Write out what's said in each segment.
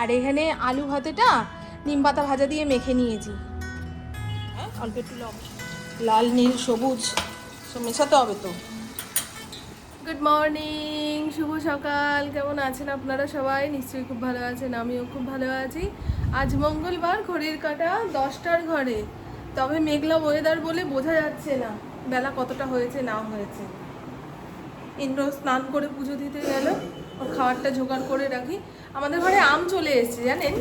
আর এখানে আলু ভাতেটা নিম পাতা ভাজা দিয়ে মেখে নিয়েছি। হ্যাঁ, অল্প একটু লবণ, লাল নীল সবুজ সব মেশাতে হবে তো। গুড মর্নিং, শুভ সকাল। কেমন আছেন আপনারা সবাই? নিশ্চয়ই খুব ভালো আছেন, আমিও খুব ভালো আছি। আজ মঙ্গলবার, ঘড়ির কাঁটা 10টার ঘরে, তবে মেঘলা ওয়েদার বলে বোঝা যাচ্ছে না বেলা কতটা হয়েছে না হয়েছে। ইন্দ্র স্নান করে পুজো দিতে গেল, ওর খাবারটা জোগাড় করে রাখি। আমাদের ঘরে আম চলে এসেছে জানেন।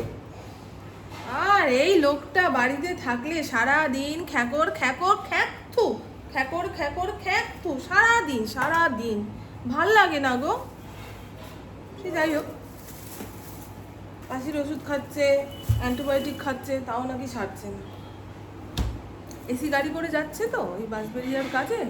আর এই লোকটা বাড়িতে থাকলে সারা দিন খ্যাকর খ্যাকর খ্যাকথু, খ্যাকর খ্যাকর খ্যাকথু, সারা দিন ভাল লাগে না গো। সে যাই হোক, কাশির ওষুধ খাচ্ছে, অ্যান্টিবায়োটিক খাচ্ছে, তাও নাকি সারছে না। এসি গাড়ি করে যাচ্ছে তো ওই বাঁশবেড়িয়ার কাজে,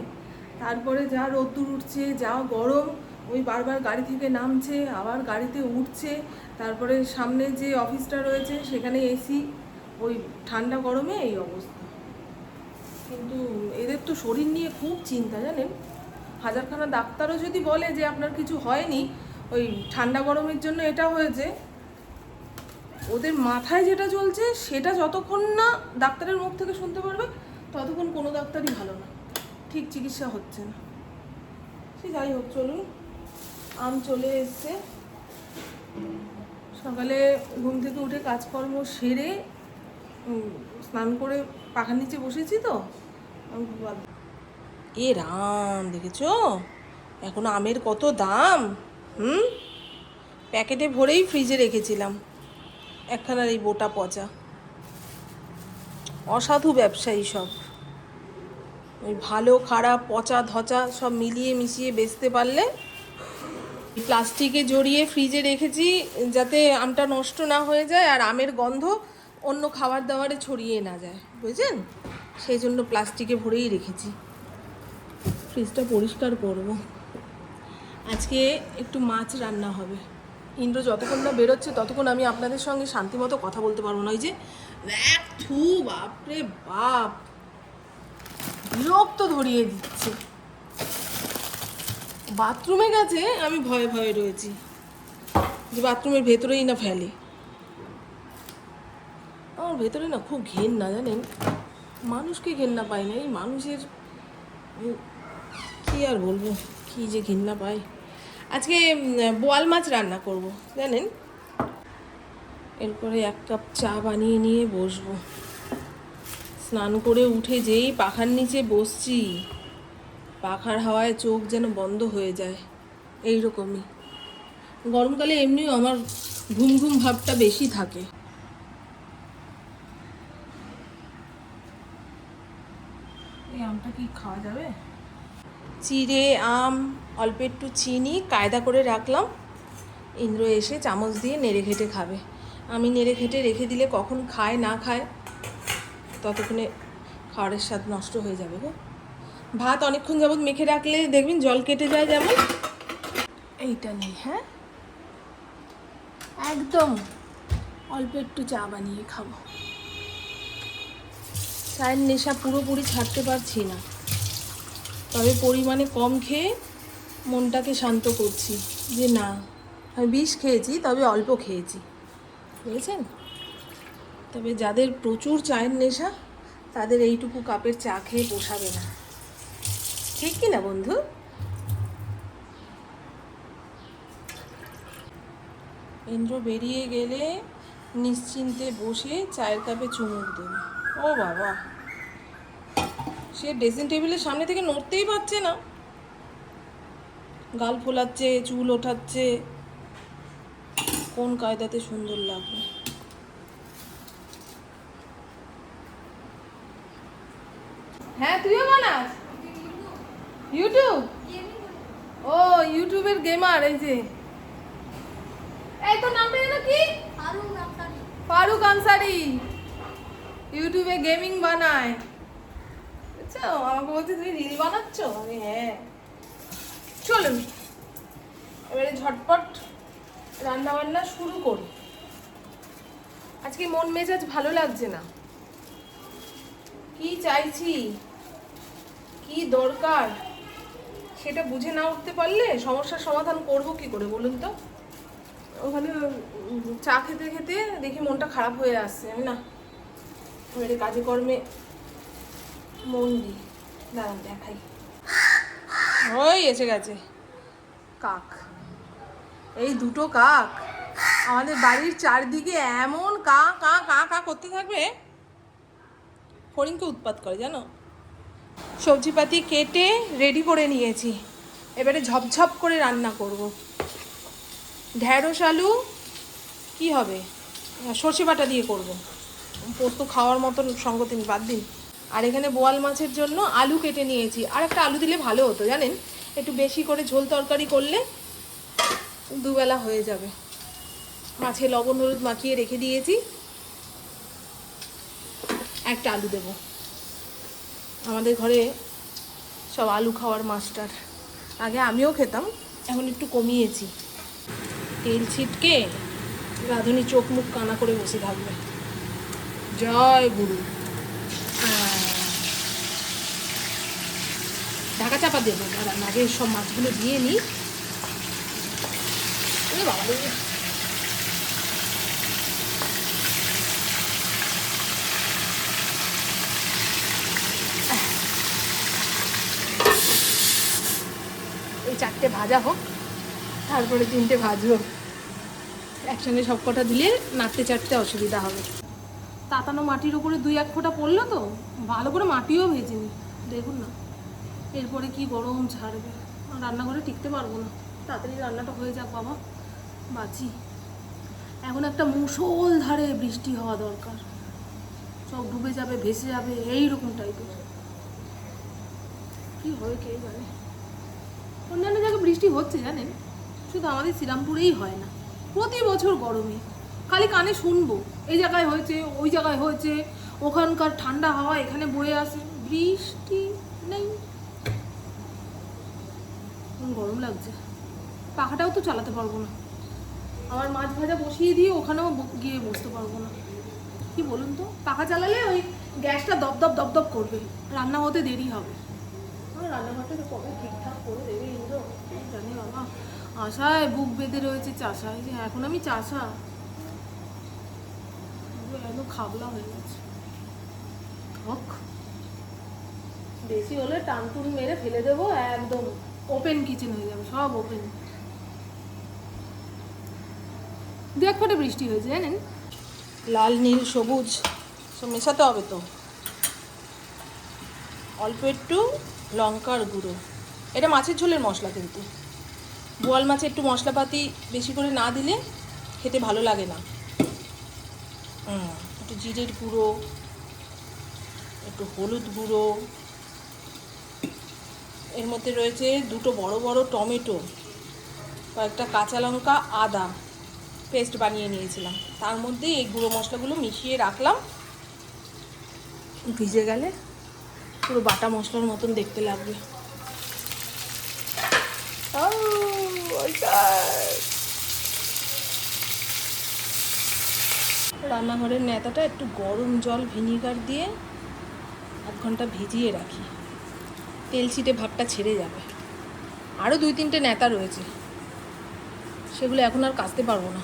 তারপরে যা রোদ্দুর উঠছে, যা গরম, ওই বারবার গাড়ি থেকে নামছে, আবার গাড়িতে উঠছে, তারপরে সামনে যে অফিসটা রয়েছে সেখানে এসি, ওই ঠান্ডা গরমে এই অবস্থা। কিন্তু এদের তো শরীর নিয়ে খুব চিন্তা জানেন। হাজারখানা ডাক্তারও যদি বলে যে আপনার কিছু হয়নি, ওই ঠান্ডা গরমের জন্য এটা হয়েছে, ওদের মাথায় যেটা চলছে সেটা যতক্ষণ না ডাক্তারের মুখ থেকে শুনতে পারবে ততক্ষণ কোনো ডাক্তারই ভালো না, ঠিক চিকিৎসা হচ্ছে না। সে যাই হোক, চলুন। আম চলে এসছে। সকালে ঘুম থেকে উঠে কাজকর্ম সেরে স্নান করে পাখার নিচে বসেছি তো। এ রাম, দেখেছো এখন আমের কত দাম। প্যাকেটে ভরেই ফ্রিজে রেখেছিলাম, একখানার এই বোটা পচা। অসাধু ব্যবসায়ী সব, ওই ভালো খারাপ পচা ধচা সব মিলিয়ে মিশিয়ে বেচতে পারলে। প্লাস্টিকে জড়িয়ে ফ্রিজে রেখেছি যাতে আমটা নষ্ট না হয়ে যায় আর আমের গন্ধ অন্য খাবার দাবারে ছড়িয়ে না যায়, বুঝছেন? সেই জন্য প্লাস্টিকে ভরেই রেখেছি। ফ্রিজটা পরিষ্কার করব। আজকে একটু মাছ রান্না হবে। ইন্দ্র যতক্ষণ না বেরোচ্ছে ততক্ষণ আমি আপনাদের সঙ্গে শান্তিমতো কথা বলতে পারবো না। ওই যে থু, বাপরে বাপ, বিরক্ত ধরিয়ে দিচ্ছে। বাথরুমে গেছে, আমি ভয়ে ভয়ে রয়েছি যে বাথরুমের ভেতরেই না ফেলে। আমার ভেতরে না খুব ঘেন্না জানেন, মানুষকে ঘেন্না পাই না। এই মানুষের কি আর বলবো, কি যে ঘেন্না পাই। আজকে বোয়াল মাছ রান্না করব জানেন। এরপরে 1 কাপ চা বানিয়ে নিয়ে বসবো। স্নান করে উঠে যেই পাখার নিচে বসছি, পাখার হাওয়ায় চোখ যেন বন্ধ হয়ে যায়, এই রকমই। গরমকালে এমনিও আমার ঘুম ঘুম ভাবটা বেশি থাকে। এই আমটা কি খাওয়া যাবে? চিড়ে আম, অল্প একটু চিনি কায়দা করে রাখলাম। ইন্দ্র এসে চামচ দিয়ে নেড়ে ঘেটে খাবে। আমি নেড়ে ঘেটে রেখে দিলে কখন খায় না খায় ততক্ষণে খাবারের স্বাদ নষ্ট হয়ে যাবে গো। ভাত অনেকক্ষণ যাবত মেখে রাখলে দেখবেন জল কেটে যায় যেমন, এইটা নেই। হ্যাঁ, একদম অল্প একটু চা বানিয়ে খাবো। চায়ের নেশা পুরোপুরি ছাড়তে পারছি না, তবে পরিমাণে কম খেয়ে মনটাকে শান্ত করছি যে না, আমি বিষ খেয়েছি তবে অল্প খেয়েছি, বুঝেছেন? তবে যাদের প্রচুর চায়ের নেশা তাদের এইটুকু কাপের চা খেয়ে পোষাবে না, ঠিক কি না বন্ধু? ইন্দ্র বেরিয়ে গেলে নিশ্চিন্তে বসে চায়ের কাপে চুমুক দেবে। ও বাবা, সে ড্রেসিং টেবিলের সামনে থেকে নড়তেই পারছে না, গাল ফোলাচ্ছে, চুল ওঠাচ্ছে। কোন কায়দাতে সুন্দর লাগবে। হ্যাঁ, তুইও বানাস ইউটিউব? ও, ইউটিউবের গেমার। এই যে, এই তোর নামটা যেন কি? ফারুক আনসারি। ইউটিউবে গেমিং বানায়, বুঝছো? আমাকে বলছে তুমি রিল বানাচ্ছ। আমি হ্যাঁ। চলুন এবারে ঝটপট রান্না বান্না শুরু করি। আজকে মন মেজাজ ভালো লাগছে না। কি চাইছি, কি দরকার সেটা বুঝে না উঠতে পারলে সমস্যার সমাধান করব কি করে বলুন তো? ওখানে চা খেতে খেতে দেখি মনটা খারাপ হয়ে আসছে। আমি না এবারে কাজে কর্মে মন দিই। দাঁড়ান দেখাই, ওই এসে গেছে কাক। এই দুটো কাক আমাদের বাড়ির চারদিকে এমন কা কা কা কা করতে থাকবে, ফড়িংকে উৎপাত করে জানো। সবজিপাতি কেটে রেডি করে নিয়েছি, এবারে ঝপঝপ করে রান্না করব। ঢ্যাঁড়স আলু কী হবে, সর্ষে বাটা দিয়ে করব। পোস্ত খাওয়ার মতন সঙ্গতি বাদ দিন। আর এখানে বোয়াল মাছের জন্য আলু কেটে নিয়েছি। আর একটা আলু দিলে ভালো হতো জানেন, একটু বেশি করে ঝোল তরকারি করলে দুবেলা হয়ে যাবে। মাছে লবণ হলুদ মাখিয়ে রেখে দিয়েছি, একটা আলু দেব। আমাদের ঘরে সব আলু খাওয়ার মাস্টার। আগে আমিও খেতাম, এখন একটু কমিয়েছি। তেল ছিটকে রাঁধুনি চোখ মুখ কানা করে বসে থাকবে। জয় গুরু। ঢাকা চাপা দেবো, দাঁড়ান আগে সব মাছগুলো দিয়ে নিই। বাবা এই 4টে ভাজা হোক, তারপরে 3টে ভাজবো। একসঙ্গে সব কটা দিলে নাড়তে চাটতে অসুবিধা হবে। তাতানো মাটির উপরে 2-1 ফোঁটা পড়লো তো, ভালো করে মাটিও ভেজেনি। দেখুন না এরপরে কি গরম ছাড়বে, রান্নাঘরে টিকতে পারবো না। তাড়াতাড়ি রান্নাটা হয়ে যাক বাবা, বাঁচি। এখন একটা মুষলধারে বৃষ্টি হওয়া দরকার, সব ডুবে যাবে, ভেসে যাবে, এইরকম টাইপের। কি হয় কে জানে। অন্যান্য জায়গায় বৃষ্টি হচ্ছে জানেন, শুধু আমাদের শ্রীরামপুরেই হয় না। প্রতি বছর গরমে খালি কানে শুনবো, এই জায়গায় হয়েছে, ওই জায়গায় হয়েছে, ওখানকার ঠান্ডা হাওয়া এখানে বয়ে আসে, বৃষ্টি নেই। গরম লাগছে, পাখাটাও তো চালাতে পারবো না। আমার মাছ ভাজা বসিয়ে দিয়ে ওখানেও গিয়ে বসতে পারবো না। কি বলুন তো, পাখা চালালে ওই গ্যাসটা দপদপ দপদপ করবে, রান্না হতে দেরি হবে। রান্নাঘরটা তো কবে ঠিকঠাক করে দেবে ইন্দ্র জানি বাবা। আশায় বুক বেঁধে রয়েছে চাষায়, যে এখন আমি চাষা এত খাবলা হয়ে গেছে। হোক, বেশি হলে টানটুন মেরে ফেলে দেবো, একদম ওপেন কিচেন হয়ে যাবে, সব ওপেন। 2-1 ফোঁটা বৃষ্টি হয়েছে জানেন। লাল নীল সবুজ সব মেশাতে হবে তো। অল্প একটু লঙ্কার গুঁড়ো, এটা মাছের ঝোলের মশলা, কিন্তু বোয়াল মাছে একটু মশলাপাতি বেশি করে না দিলে খেতে ভালো লাগে না। একটু জিরের গুঁড়ো, একটু হলুদ গুঁড়ো, এর মধ্যে রয়েছে 2টো বড় বড় টমেটো, কয়েকটা কাঁচা লঙ্কা, আদা পেস্ট বানিয়ে নিয়েছিলাম। তার মধ্যে এই গুঁড়ো মশলাগুলো মিশিয়ে রাখলাম, ভিজে গেলে পুরো বাটা মশলার মতন দেখতে লাগবে। রান্নাঘরের নেতাটা একটু গরম জল ভিনিগার দিয়ে 1 ঘন্টা ভিজিয়ে রাখি, তেল ছিটে ভাবটা ছেড়ে যাবে। আরও 2-3টে নেতা রয়েছে, সেগুলো এখন আর কাচতে পারবো না।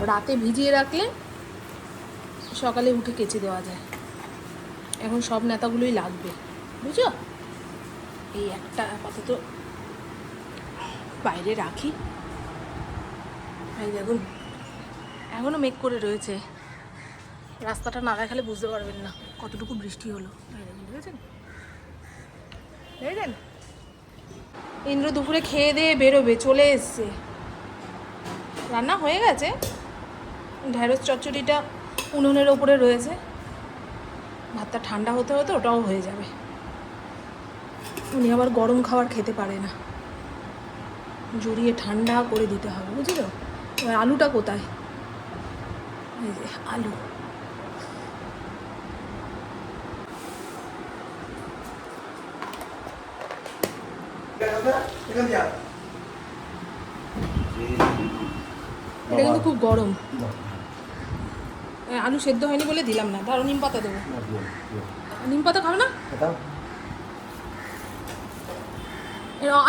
রাতে ভিজিয়ে রাখলে সকালে উঠে কেচে দেওয়া যায়। এখন সব নেতাগুলোই লাগবে, বুঝো। এই একটা আপাতত বাইরে রাখি। এই দেখুন এখনও মেঘ করে রয়েছে, রাস্তাটা না দেখালে বুঝতে পারবেন না কতটুকু বৃষ্টি হলো। দেখেছেন দেখেছেন, ইন্দ্র দুপুরে খেয়ে দিয়ে বেরোবে, চলে এসছে। রান্না হয়ে গেছে, ঢ্যাঁড়স চচ্চড়িটা উনুনের ওপরে রয়েছে, ভাতটা ঠান্ডা হতে হতে ওটাও হয়ে যাবে। উনি আবার গরম খাবার খেতে পারে না, জড়িয়ে ঠান্ডা করে দিতে হবে, বুঝলো। এবার আলুটা কোথায়, এই যে আলু। এটা কিন্তু খুব গরম, আলু সেদ্ধ হয়নি বলে দিলাম না। ধরো নিম পাতা দেবো, নিম পাতা খাবে না।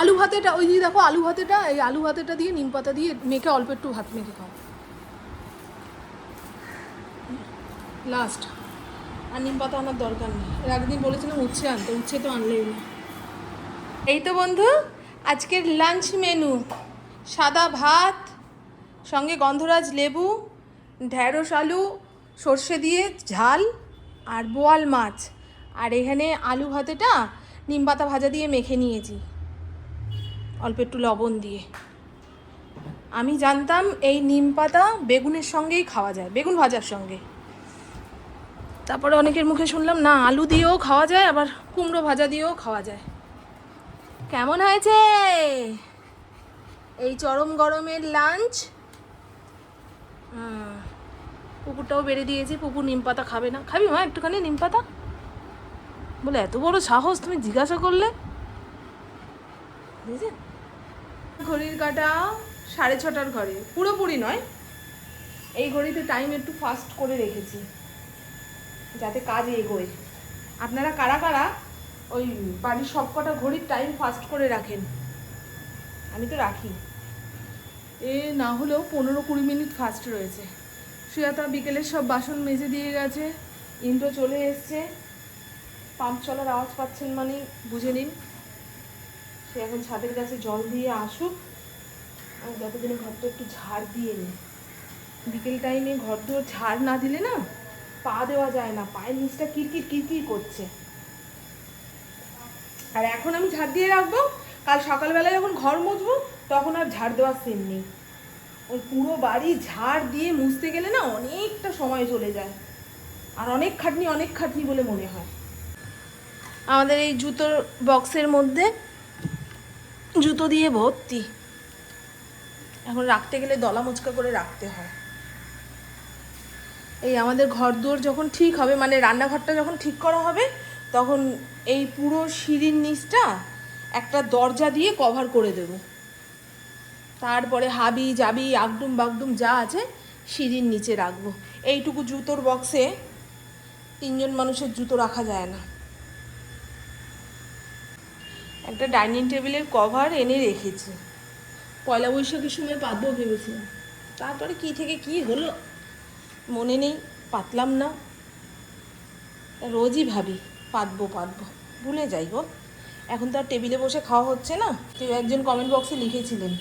আলু ভাতেটা ওই দিয়ে দেখো, আলু ভাতেটা, এই আলু ভাতেটা দিয়ে নিম পাতা দিয়ে মেখে অল্প একটু ভাত মেখে খাও লাস্ট। আর নিম পাতা আনার দরকার নেই। এর আগের বলেছিলাম উচ্ছে আনতে, উচ্ছে তো আনলেই না। এই তো বন্ধু আজকের লাঞ্চ মেনু, সাদা ভাত সঙ্গে গন্ধরাজ লেবু, ঢ্যাঁড়স আলু সর্ষে দিয়ে ঝাল, আর বোয়াল মাছ। আর এখানে আলু ভাতেটা নিম পাতা ভাজা দিয়ে মেখে নিয়েছি অল্প একটু লবণ দিয়ে। আমি জানতাম এই নিম পাতা বেগুনের সঙ্গেই খাওয়া যায়, বেগুন ভাজার সঙ্গে। তারপরে অনেকের মুখে শুনলাম না, আলু দিয়েও খাওয়া যায়, আবার কুমড়ো ভাজা দিয়েও খাওয়া যায়। কেমন হয়েছে এই চরম গরমের লাঞ্চ? পুকুরটাও বেড়ে দিয়েছি, পুকুর নিম পাতা খাবে না। খাবি মা একটুখানি নিম পাতা? বলে এত বড় সাহস, তুমি জিজ্ঞাসা করলে? বুঝেছেন? ঘড়ির কাঁটা 6:30 ঘরে, পুরোপুরি নয়। এই ঘড়িতে টাইম একটু ফাস্ট করে রেখেছি যাতে কাজ এগোয়। আপনারা কারা কারা ওই বাড়ির সব কটা ঘড়ির টাইম ফাস্ট করে রাখেন? আমি তো রাখি। এ না হলেও 15-20 মিনিট ফাস্ট রয়েছে। সুয়াতা বিকেলের সব বাসন মেজে দিয়ে গেছে, ইন্দ্র চলে এসছে। পাম্প চলার আওয়াজ পাচ্ছেন মানে বুঝে নিন সে এখন ছাদের কাছে জল দিয়ে আসুক। আমি যতদিনে ঘরটা একটু ঝাড় দিয়ে নিই। বিকেল টাইমে ঘর দুয়ার ঝাড় না দিলে না পা দেওয়া যায় না, পায়ের নিচটা কিরকির কিরকির করছে। আর এখন আমি ঝাড় দিয়ে রাখবো, কাল সকালবেলায় যখন ঘর মুছবো তখন আর ঝাড় দেওয়ার সিন নেই। ওই পুরো বাড়ি ঝাড় দিয়ে মুছতে গেলে না অনেকটা সময় চলে যায়, আর অনেক খাটনি বলে মনে হয়। আমাদের এই জুতোর বক্সের মধ্যে জুতো দিয়ে ভর্তি, এখন রাখতে গেলে দলা মোচকা করে রাখতে হয়। এই আমাদের ঘর দুয়ার যখন ঠিক হবে, মানে রান্নাঘরটা যখন ঠিক করা হবে, তখন এই পুরো সিঁড়ির নিচটা একটা দরজা দিয়ে কভার করে দেব। তারপরে হাবি জাবি আগডুম বাগডুম যা আছে সিঁড়ির নিচে রাখবো। এইটুকু জুতোর বক্সে 3জন মানুষের জুতো রাখা যায় না। একটা ডাইনিং টেবিলের কভার এনে রেখেছি, পয়লা বৈশাখের সময় পাতবো ভেবেছিলাম, তারপরে কি থেকে কি হলো মনে নেই, পাতলাম না। রোজই ভাবি পাতবো ভুলে যাই গো। এখন তো আর টেবিলে বসে খাওয়া হচ্ছে না। কেউ একজন কমেন্ট বক্সে লিখেছিলেন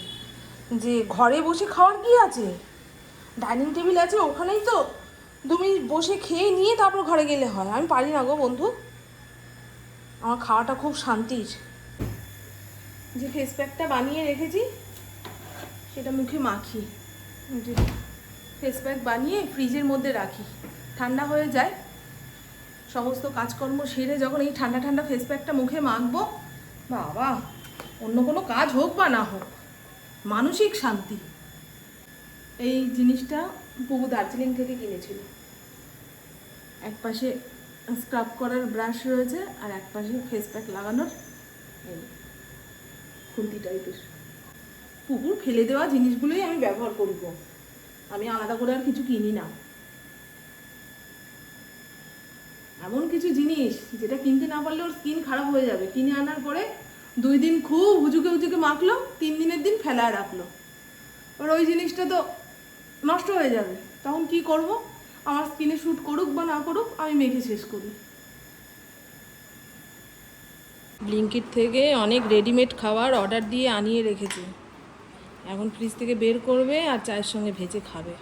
যে ঘরে বসে খাওয়ার কি আছে, ডাইনিং টেবিল আছে ওখানেই তো 2 মিনিট বসে খেয়ে নিয়ে তারপর ঘরে গেলে হয়। আমি পারি না গো বন্ধু, আমার খাওয়াটা খুব শান্তির। যে ফেস প্যাকটা বানিয়ে রেখেছি সেটা মুখে মাখি, যে ফেস প্যাক বানিয়ে ফ্রিজের মধ্যে রাখি, ঠান্ডা হয়ে যায়। সমস্ত কাজকর্ম সেরে যখন এই ঠান্ডা ঠান্ডা ফেস প্যাকটা মুখে মাখবো, বাবা অন্য কোনো কাজ হোক বা না হোক মানসিক শান্তি। এই জিনিসটা পুবু দার্জিলিং থেকে কিনেছিল। এক পাশে স্ক্রাব করার ব্রাশ রয়েছে আর এক পাশে ফেস প্যাক লাগানোর এই খুন্তি টাইপের। পুকুর ফেলে দেওয়া জিনিসগুলোই আমি ব্যবহার করব, আমি আলাদা করে আর কিছু কিনি না। এমন কিছু জিনিস যেটা কিনতে না পারলে ওর স্কিন খারাপ হয়ে যাবে, কিনে আনার পরে 2 দিন খুব হুজুকে মাখলো, 3 দিনের দিন ফেলায় রাখলো, ওর ওই জিনিসটা তো নষ্ট হয়ে যাবে। তখন কি করব? আমার স্কিনে শ্যুট করুক বা না করুক আমি মেখে শেষ করি। ব্লিঙ্কিট থেকে অনেক রেডিমেড খাবার অর্ডার দিয়ে আনিয়ে রেখেছি, এখন ফ্রিজ থেকে বের করবে আর চায়ের সঙ্গে ভেজে খাবে।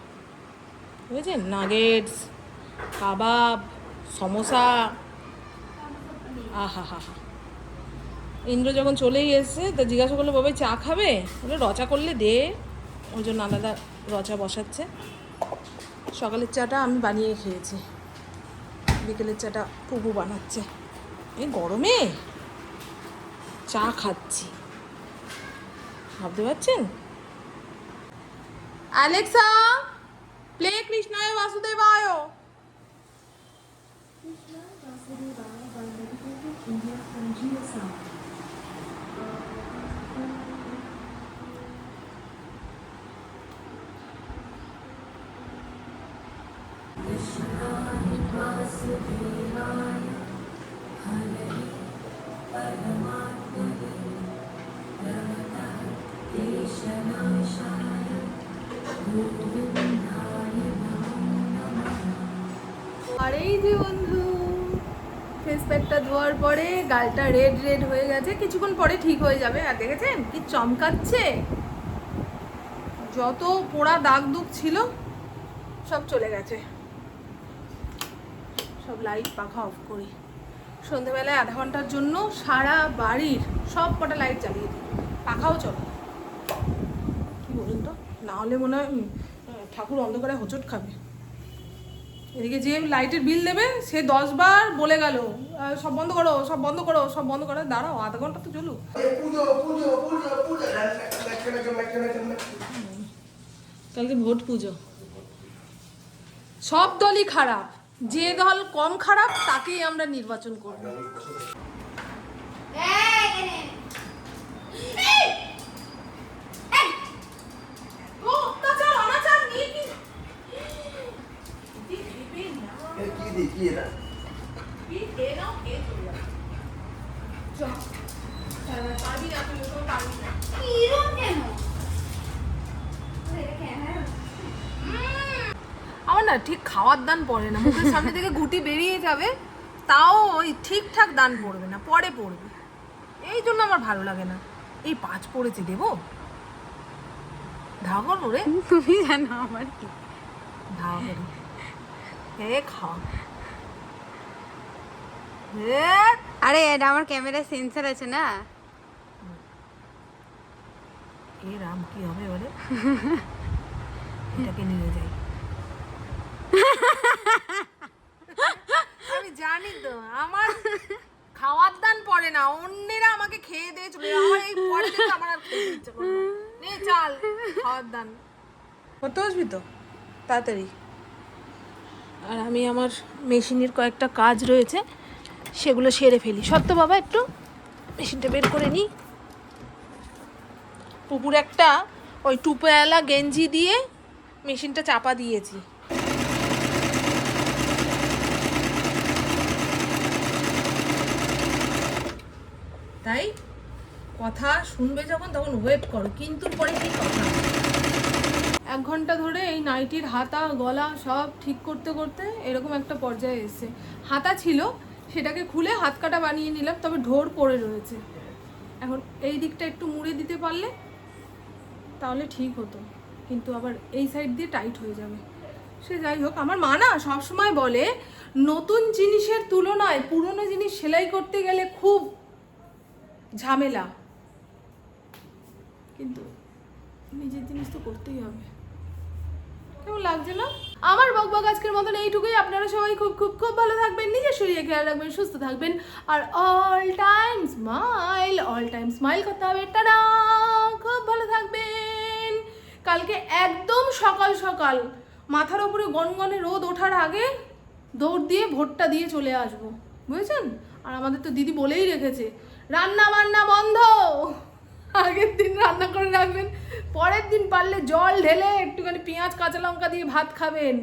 বুঝেছেন? নাগেটস, কাবাব, সমোসা, আহা হা হা। ইন্দ্র যখন চলেই এসছে তা জিজ্ঞাসা করলো বাবাই চা খাবে, বলে রচা করলে দে, ওই জন্য আলাদা রচা বসাচ্ছে। সকালের চাটা আমি বানিয়ে খেয়েছি, বিকেলের চাটা পুবু বানাচ্ছে। এই গরমে চা খাচ্ছি, ভাবতে পারছেন? অ্যালেক্সা প্লে কৃষ্ণায় বাসুদেবায়। আর এই যে বন্ধু, ফেস প্যাকটা ধোয়ার পরে গালটা রেড রেড হয়ে গেছে, কিছুক্ষণ পরে ঠিক হয়ে যাবে। আর দেখেছেন কি চমকাচ্ছে, যত পোড়া দাগ দুগ ছিল সব চলে গেছে। সব লাইট পাখা অফ করি, সন্ধেবেলায় আধা ঘন্টার জন্য সারা বাড়ির সব কটা লাইট জ্বালিয়ে দিই, পাখাও চলে। কি বলুন তো, না হলে মনে হয় ঠাকুর অন্ধকারে হোঁচট খাবে। এদিকে যে লাইটের বিল দেবে সে 10 বার বলে গেল সব বন্ধ করো, সব বন্ধ করো, সব বন্ধ করো। দাঁড়াও, আধা ঘন্টা তো চলুক। কালকে ভোট পুজো, সব দলই খারাপ, যে দল কম খারাপ তাকেই আমরা নির্বাচন করব। আমার না ঠিক খাওয়ার দান পড়ে না, মুখের সামনে থেকে গুটি বেরিয়ে যাবে তাও ওই ঠিকঠাক দান পড়বে না, পরে পড়বে। এই জন্য আমার ভালো লাগে না। এই 5 পড়েছে, দেবো ধাওয়া করবো রে? তুমি জানো আমার কি ধাওয়া করি, এ খাওয়া। আরে এটা আমার ক্যামেরা সেন্সর আছে না। এ রাম, কি হবে এবারে? এটাকে নিয়ে যাই। আমি জানি তো আমার খাওয়ার দান পড়ে না, অন্যেরা আমাকে খেয়ে দিয়ে চলে যায়। আমার এই পরে দেখে আমার আর খেতে ইচ্ছে করে না। নে চাল, খাওয়ার দান করতে আসবি তো তাড়াতাড়ি। আর আমি আমার মেশিনের কয়েকটা কাজ রয়েছে, সেগুলো সেরে ফেলি। সত্য বাবা, একটু মেশিনটা বের করে নিই। পুকুর একটা ওই টুপেওয়ালা গেঞ্জি দিয়ে মেশিনটা চাপা দিয়েছি। তাই কথা শুনবে যখন তখন ওয়েট করো, কিন্তু পরে কি কথা। 1 ঘন্টা ধরে এই নাইটির হাতা গলা সব ঠিক করতে করতে এরকম একটা পর্যায়ে এসেছে। হাতা ছিল, সেটাকে খুলে হাত কাটা বানিয়ে নিলাম, তবে ঢোর পড়ে রয়েছে। এখন এই দিকটা একটু মুড়ে দিতে পারলে তাহলে ঠিক হতো, কিন্তু আবার এই সাইড দিয়ে টাইট হয়ে যাবে। সে যাই হোক, আমার মা না সবসময় বলে নতুন জিনিসের তুলনায় পুরনো জিনিস সেলাই করতে গেলে খুব ঝামেলা, কিন্তু নিজের জিনিস তো করতেই হবে। কেমন লাগছে না? আমার বকবক আজকের মতন এইটুকুই। আপনারা সবাই খুব খুব খুব ভালো থাকবেন, নিজের শরীরে খেয়াল রাখবেন, সুস্থ থাকবেন, আর অল টাইম স্মাইল করতে হবে। টাটা, খুব ভালো থাকবেন। কালকে একদম সকাল সকাল মাথার উপরে গনগনে রোদ ওঠার আগে দৌড় দিয়ে ভোটটা দিয়ে চলে আসবো, বুঝেছেন? আর আমাদের তো দিদি বলেই রেখেছে রান্না বান্না বন্ধ। আগের দিন রান্না করে রাখবেন, পরের দিন পারলে জল ঢেলে একটুখানি পেঁয়াজ কাঁচা লঙ্কা দিয়ে ভাত খাবেন।